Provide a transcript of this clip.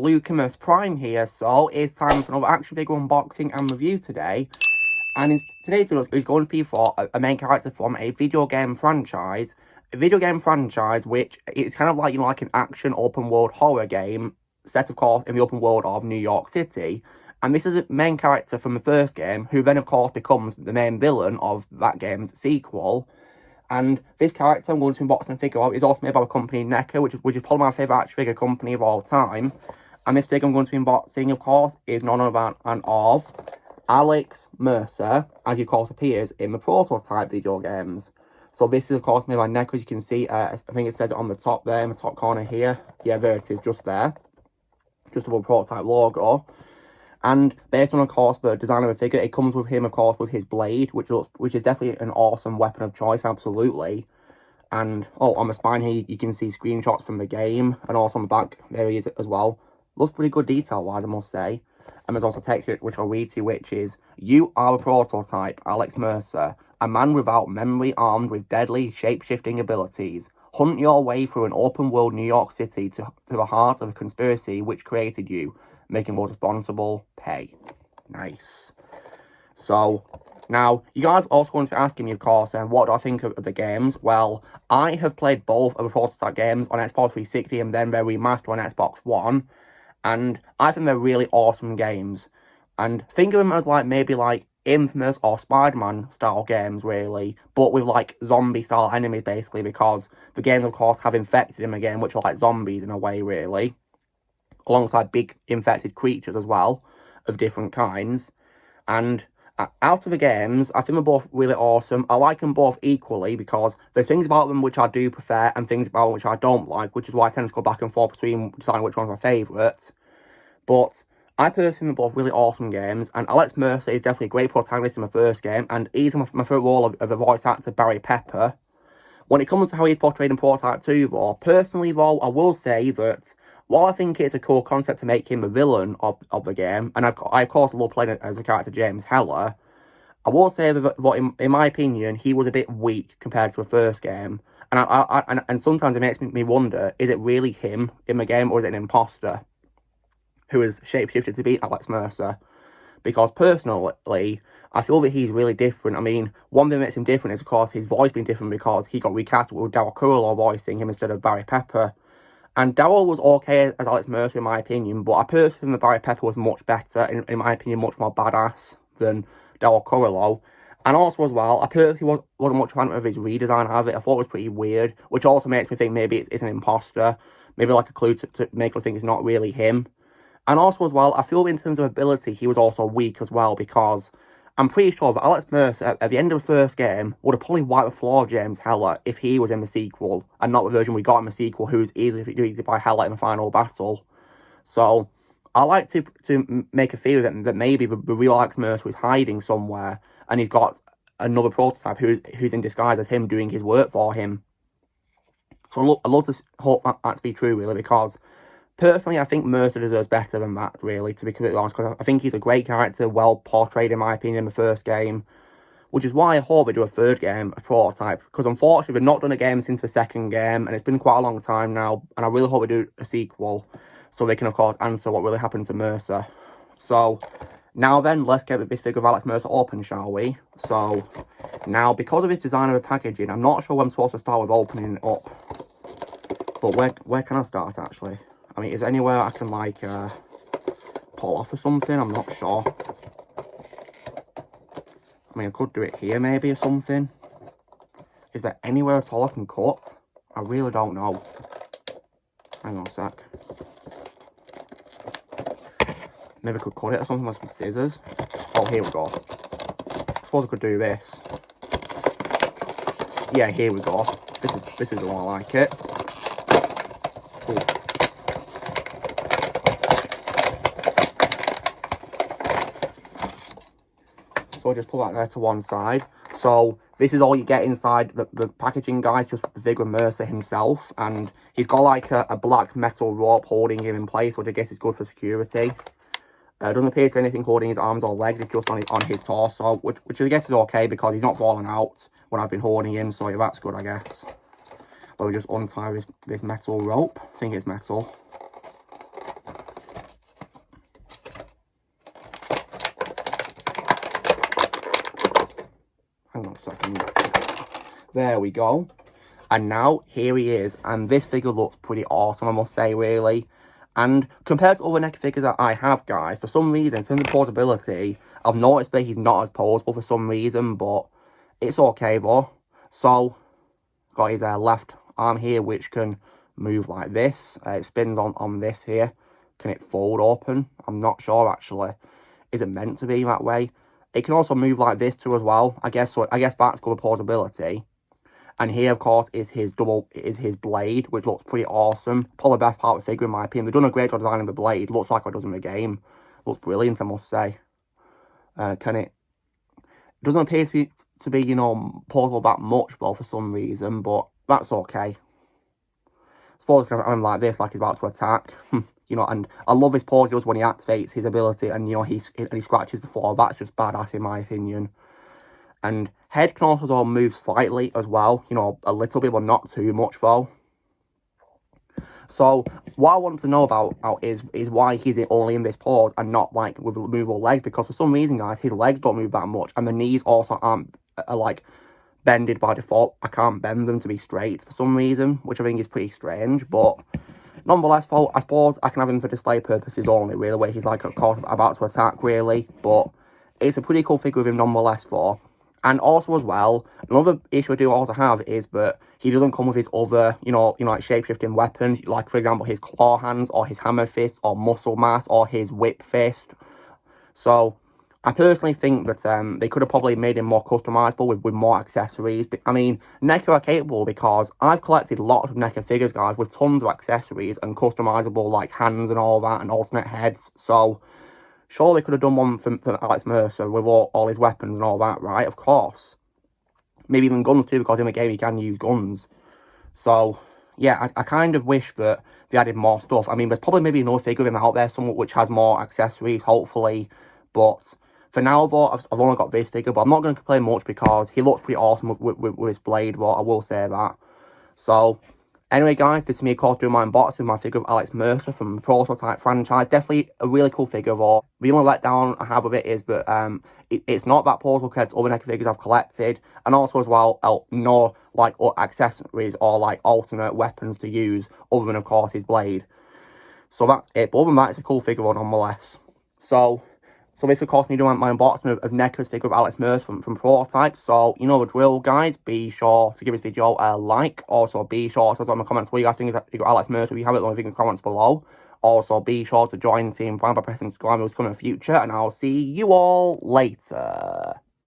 Lucamus Prime here, so it's time for another action figure unboxing and review today. And in today's video is going to be for a main character from a video game franchise. A video game franchise which is kind of like, you know, like an action open world horror game set, of course, in the open world of New York City. And this is a main character from the first game, who then, of course, becomes the main villain of that game's sequel. And this character I'm going to be unboxing and figure out is also made by the company NECA, which is probably my favourite action figure company of all time. And this figure I'm going to be unboxing, of course, is none other than of Alex Mercer, as he of course appears in the Prototype video games. So this is, of course, made by NECA, as you can see. I think it says it on the top there, in the top corner here. Yeah, there it is, just there. Just above Prototype logo. And based on, of course, the design of the figure, it comes with him, of course, with his blade, which is definitely an awesome weapon of choice, absolutely. And, oh, on the spine here, you can see screenshots from the game, and also on the back, there he is as well. Looks pretty good detail-wise, I must say. And there's also text which I'll read to you, which is, "You are a prototype, Alex Mercer, a man without memory armed with deadly, shape-shifting abilities. Hunt your way through an open-world New York City to the heart of a conspiracy which created you, making those responsible pay." Nice. So, now, you guys also going to be asking me, of course, what do I think of the games? Well, I have played both of the Prototype games on Xbox 360 and then their remaster on Xbox One. And I think they're really awesome games. And think of them as like maybe like Infamous or Spider-Man style games, really. But with like zombie style enemies, basically, because the games, of course, have infected them again, which are like zombies in a way, really. Alongside big infected creatures as well, of different kinds. And out of the games, I think they're both really awesome. I like them both equally, because there's things about them which I do prefer, and things about them which I don't like, which is why I tend to go back and forth between deciding which one's my favourite. But I personally think they're both really awesome games, and Alex Mercer is definitely a great protagonist in the first game, and he's my favourite role of the voice actor Barry Pepper. When it comes to how he's portrayed in Prototype 2, though, personally, though, I will say that while I think it's a cool concept to make him the villain of the game, and I of course love playing as the character James Heller, I will say that in my opinion, he was a bit weak compared to the first game. And sometimes it makes me wonder, is it really him in the game, or is it an imposter who is shapeshifted to be Alex Mercer? Because personally, I feel that he's really different. I mean, one thing that makes him different is, of course, his voice being different, because he got recast with Daryl Curlow voicing him instead of Barry Pepper. And Daryl was okay as Alex Mercer, in my opinion, but I personally think that Barry Pepper was much better, in my opinion, much more badass than Daryl Curlow. And also, as well, I personally wasn't much a fan of his redesign of it. I thought it was pretty weird, which also makes me think maybe it's an imposter. Maybe like a clue to make us think it's not really him. And also, as well, I feel in terms of ability, he was also weak as well, because I'm pretty sure that Alex Mercer, at the end of the first game, would have probably wiped the floor of James Heller if he was in the sequel, and not the version we got in the sequel, who's easily defeated by Heller in the final battle. So, I like to make a theory that maybe the real Alex Mercer is hiding somewhere, and he's got another prototype who's in disguise as him doing his work for him. So I love to hope that to be true, really, because personally, I think Mercer deserves better than that, really, to be completely honest, because I think he's a great character, well portrayed, in my opinion, in the first game, which is why I hope they do a third game, a Prototype, because unfortunately, they've not done a game since the second game, and it's been quite a long time now, and I really hope they do a sequel, so they can, of course, answer what really happened to Mercer. So, now then, let's get this figure of Alex Mercer open, shall we? So, now, because of his design of the packaging, I'm not sure where I'm supposed to start with opening it up, but where can I start, actually? I mean, is there anywhere I can, like, pull off or something? I'm not sure. I mean, I could do it here, maybe, or something. Is there anywhere at all I can cut? I really don't know. Hang on a sec. Maybe I could cut it or something with some scissors. Oh, here we go. I suppose I could do this. Yeah, here we go. This is the one I like it. Ooh. So I'll just put that there to one side. So this is all you get inside the packaging, guys, just the figure of Mercer himself. And he's got like a black metal rope holding him in place, which I guess is good for security. Doesn't appear to be anything holding his arms or legs, it's just on his torso, which I guess is okay, because he's not falling out when I've been holding him, so yeah, that's good, I guess. But we just untie this metal rope. I think it's metal. There we go. And now, here he is. And this figure looks pretty awesome, I must say, really. And compared to other NECA figures that I have, guys, for some reason, in terms of posability, I've noticed that he's not as posable for some reason, but it's okay, though. So, got his left arm here, which can move like this. It spins on this here. Can it fold open? I'm not sure, actually. Is it meant to be that way? It can also move like this too as well. I guess so. I guess that's good portability. And here, of course, is his blade, which looks pretty awesome. Probably the best part of the figure, in my opinion. They've done a great job designing the blade. Looks like it does in the game. Looks brilliant, I must say. It doesn't appear to be, you know, portable that much, though, for some reason, but that's okay. I suppose I'm like this, like he's about to attack. You know, and I love his pause just when he activates his ability, and, you know, he scratches the floor. That's just badass, in my opinion. And head can also move slightly as well, you know, a little bit, but not too much, though. So, what I want to know about is why he's only in this pose and not, like, with movable legs, because for some reason, guys, his legs don't move that much, and the knees also aren't, like, bended by default. I can't bend them to be straight for some reason, which I think is pretty strange, but nonetheless, though, I suppose I can have him for display purposes only, really, where he's, like, of course, about to attack, really, but it's a pretty cool figure with him nonetheless, though. And also as well, another issue I do also have is that he doesn't come with his other, you know, like shape-shifting weapons, like, for example, his claw hands, or his hammer fist, or muscle mass, or his whip fist. So, I personally think that they could have probably made him more customizable with more accessories. But, I mean, NECA are capable, because I've collected lots of NECA figures, guys, with tons of accessories and customizable, like, hands and all that, and alternate heads. So, surely could have done one for Alex Mercer with all his weapons and all that, right? Of course. Maybe even guns too, because in the game he can use guns. So, yeah, I kind of wish that they added more stuff. I mean, there's probably maybe another figure of him out there, somewhat which has more accessories, hopefully. But for now, though, I've only got this figure, but I'm not going to complain much because he looks pretty awesome with his blade, though, I will say that. So, anyway, guys, this is me, of course, doing my unboxing of my figure of Alex Mercer from the Prototype franchise. Definitely a really cool figure, though. The only letdown I have with it is that it's not that portable compared to other NECA figures I've collected. And also, as well, no, like, accessories or, like, alternate weapons to use, other than, of course, his blade. So that's it. But other than that, it's a cool figure, nonetheless. So this, of course, me doing my unboxing of NECA's figure of Alex Mercer from Prototype. So, you know the drill, guys. Be sure to give this video a like. Also, be sure to drop in the comments what you guys think of Alex Mercer. If you have it, leave in the comments below. Also, be sure to join Team Fan by pressing subscribe. It will come in the future. And I'll see you all later.